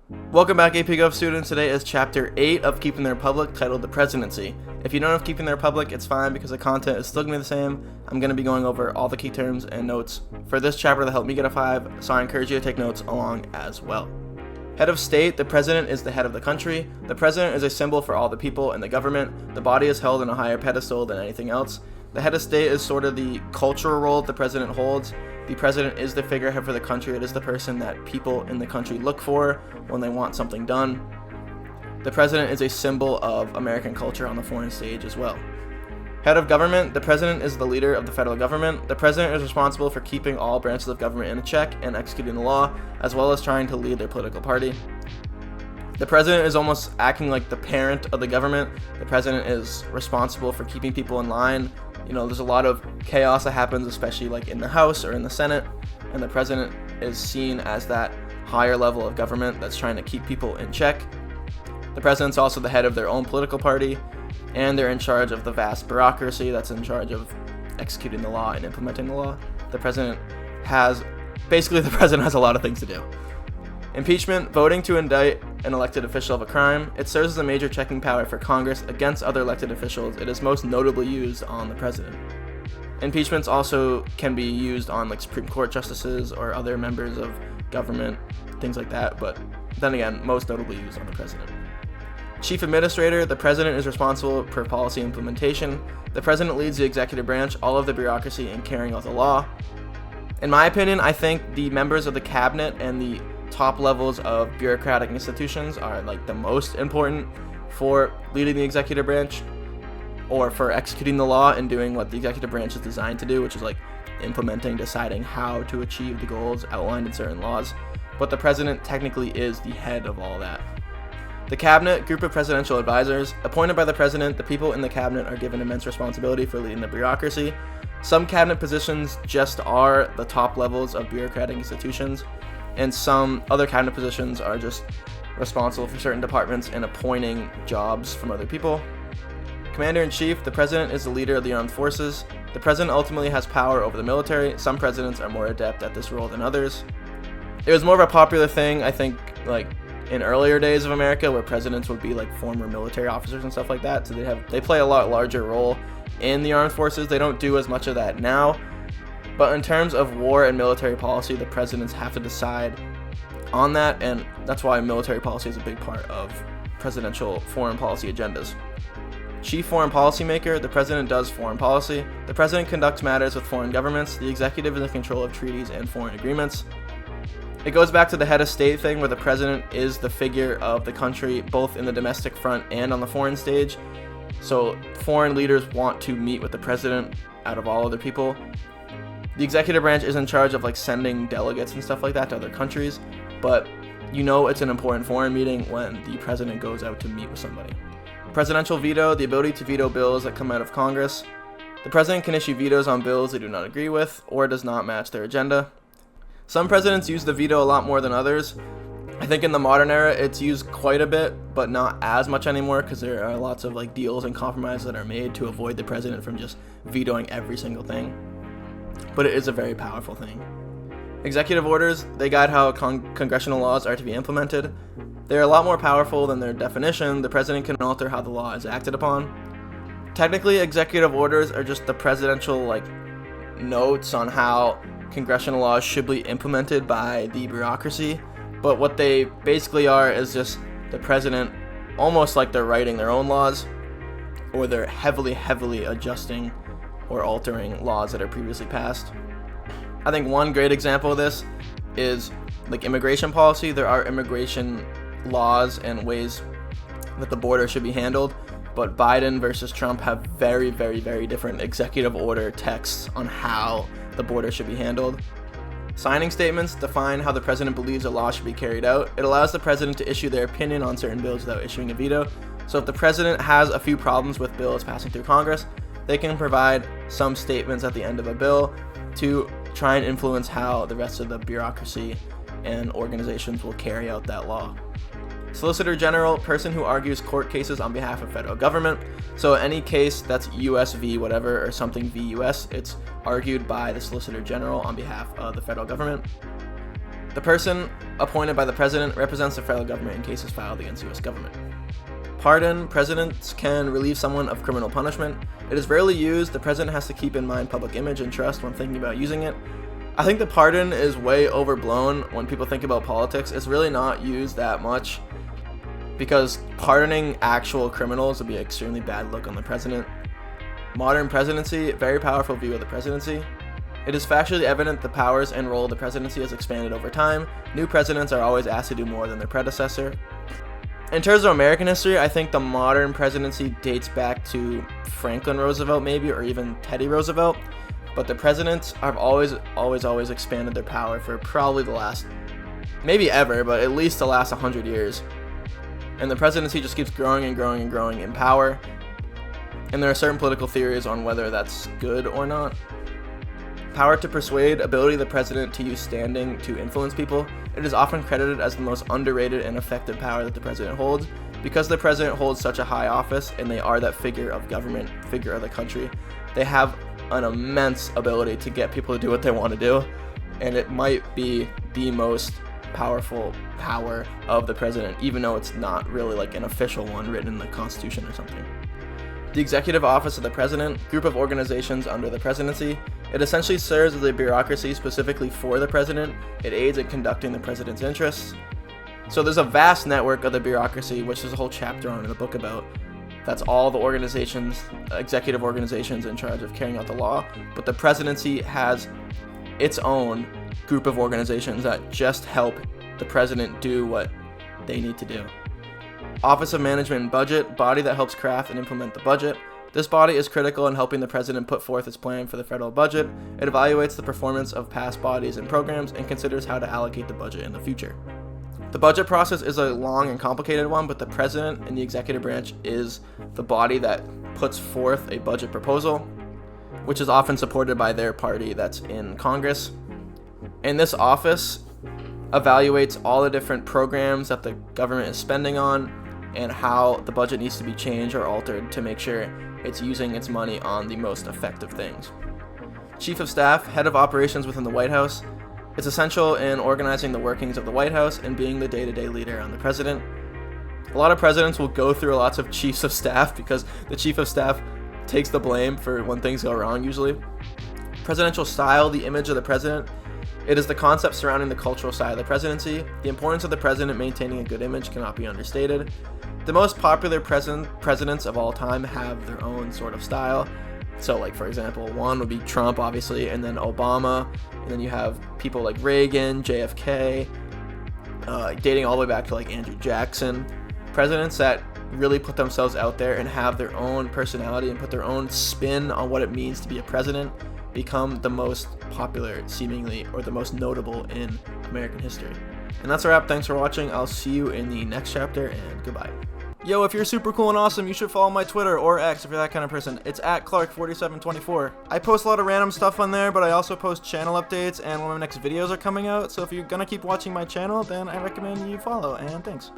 Welcome back, AP GOV students. Today is Chapter 8 of Keeping the Republic, titled The Presidency. If you don't have Keeping the Republic, it's fine because the content is still going to be the same. I'm going to be going over all the key terms and notes for this chapter that helped me get a 5, so I encourage you to take notes along as well. Head of state, the president is the head of the country. The president is a symbol for all the people in the government. The body is held in a higher pedestal than anything else. The head of state is sort of the cultural role the president holds. The president is the figurehead for the country. It is the person that people in the country look for when they want something done. The president is a symbol of American culture on the foreign stage as well. Head of government, the president is the leader of the federal government. The president is responsible for keeping all branches of government in check and executing the law, as well as trying to lead their political party. The president is almost acting like the parent of the government. The president is responsible for keeping people in line. There's a lot of chaos that happens, especially like in the House or in the Senate, and the president is seen as that higher level of government that's trying to keep people in check. The president's also the head of their own political party, and they're in charge of the vast bureaucracy that's in charge of executing the law and implementing the law. The president has a lot of things to do. Impeachment, voting to indict an elected official of a crime. It serves as a major checking power for Congress against other elected officials. It is most notably used on the president. Impeachments also can be used on like Supreme Court justices or other members of government, things like that, but then again, most notably used on the president. Chief Administrator, the president is responsible for policy implementation. The president leads the executive branch, all of the bureaucracy, in carrying out the law. In my opinion, I think the members of the cabinet and the top levels of bureaucratic institutions are like the most important for leading the executive branch or for executing the law and doing what the executive branch is designed to do, which is like implementing, deciding how to achieve the goals outlined in certain laws. But the president technically is the head of all that. The cabinet, group of presidential advisors, appointed by the president. The people in the cabinet are given immense responsibility for leading the bureaucracy. Some cabinet positions just are the top levels of bureaucratic institutions, and some other cabinet positions are just responsible for certain departments and appointing jobs from other people. Commander-in-Chief, the president is the leader of the armed forces. The president ultimately has power over the military. Some presidents are more adept at this role than others. It was more of a popular thing, I think, like in earlier days of America, where presidents would be like former military officers and stuff like that. So they play a lot larger role in the armed forces. They don't do as much of that now. But in terms of war and military policy, the presidents have to decide on that, and that's why military policy is a big part of presidential foreign policy agendas. Chief Foreign Policy Maker, the president does foreign policy. The president conducts matters with foreign governments. The executive is in control of treaties and foreign agreements. It goes back to the head of state thing, where the president is the figure of the country, both in the domestic front and on the foreign stage. So foreign leaders want to meet with the president out of all other people. The executive branch is in charge of like sending delegates and stuff like that to other countries, but it's an important foreign meeting when the president goes out to meet with somebody. Presidential veto, the ability to veto bills that come out of Congress. The president can issue vetoes on bills they do not agree with or does not match their agenda. Some presidents use the veto a lot more than others. I think in the modern era it's used quite a bit, but not as much anymore because there are lots of like deals and compromises that are made to avoid the president from just vetoing every single thing. But it is a very powerful thing. Executive orders, they guide how congressional laws are to be implemented. They're a lot more powerful than their definition. The president can alter how the law is acted upon. Technically, executive orders are just the presidential notes on how congressional laws should be implemented by the bureaucracy. But what they basically are is just the president, almost like they're writing their own laws, or they're heavily adjusting or altering laws that are previously passed. I think one great example of this is like immigration policy. There are immigration laws and ways that the border should be handled, but Biden versus Trump have very different executive order texts on how the border should be handled. Signing statements define how the president believes a law should be carried out. It allows the president to issue their opinion on certain bills without issuing a veto. So if the president has a few problems with bills passing through Congress, they can provide some statements at the end of a bill to try and influence how the rest of the bureaucracy and organizations will carry out that law. Solicitor General, person who argues court cases on behalf of federal government. So any case that's US v whatever or something v US, it's argued by the Solicitor General on behalf of the federal government. The person appointed by the president represents the federal government in cases filed against U.S. government. Pardon. Presidents can relieve someone of criminal punishment. It is rarely used. The president has to keep in mind public image and trust when thinking about using it. I think the pardon is way overblown when people think about politics. It's really not used that much because pardoning actual criminals would be an extremely bad look on the president. Modern presidency, very powerful view of the presidency. It is factually evident the powers and role of the presidency has expanded over time. New presidents are always asked to do more than their predecessor. In terms of American history, I think the modern presidency dates back to Franklin Roosevelt maybe, or even Teddy Roosevelt. But the presidents have always expanded their power for probably the last, maybe ever, but at least the last 100 years. And the presidency just keeps growing and growing and growing in power. And there are certain political theories on whether that's good or not. Power to persuade, ability of the president to use standing to influence people. It is often credited as the most underrated and effective power that the president holds. Because the president holds such a high office and they are that figure of government, figure of the country, they have an immense ability to get people to do what they want to do, and it might be the most powerful power of the president, even though it's not really like an official one written in the Constitution or something. The executive office of the president, group of organizations under the presidency. It essentially serves as a bureaucracy specifically for the president. It aids in conducting the president's interests. So there's a vast network of the bureaucracy, which there's a whole chapter on in the book about. That's all the organizations, executive organizations in charge of carrying out the law. But the presidency has its own group of organizations that just help the president do what they need to do. Office of Management and Budget, body that helps craft and implement the budget. This body is critical in helping the president put forth its plan for the federal budget. It evaluates the performance of past bodies and programs and considers how to allocate the budget in the future. The budget process is a long and complicated one, but the president and the executive branch is the body that puts forth a budget proposal, which is often supported by their party that's in Congress. And this office evaluates all the different programs that the government is spending on and how the budget needs to be changed or altered to make sure it's using its money on the most effective things. Chief of Staff, head of operations within the White House. It's essential in organizing the workings of the White House and being the day-to-day leader on the president. A lot of presidents will go through lots of chiefs of staff because the chief of staff takes the blame for when things go wrong usually. Presidential style, the image of the president. It is the concept surrounding the cultural side of the presidency. The importance of the president maintaining a good image cannot be understated. The most popular presidents of all time have their own sort of style. So, like, for example, one would be Trump, obviously, and then Obama, and then you have people like Reagan, JFK, dating all the way back to, like, Andrew Jackson. Presidents that really put themselves out there and have their own personality and put their own spin on what it means to be a president become the most popular, seemingly, or the most notable in American history. And that's a wrap. Thanks for watching. I'll see you in the next chapter, and goodbye. Yo, if you're super cool and awesome, you should follow my Twitter or X if you're that kind of person. It's @Clark4724. I post a lot of random stuff on there, but I also post channel updates and when my next videos are coming out. So if you're gonna keep watching my channel, then I recommend you follow, and thanks.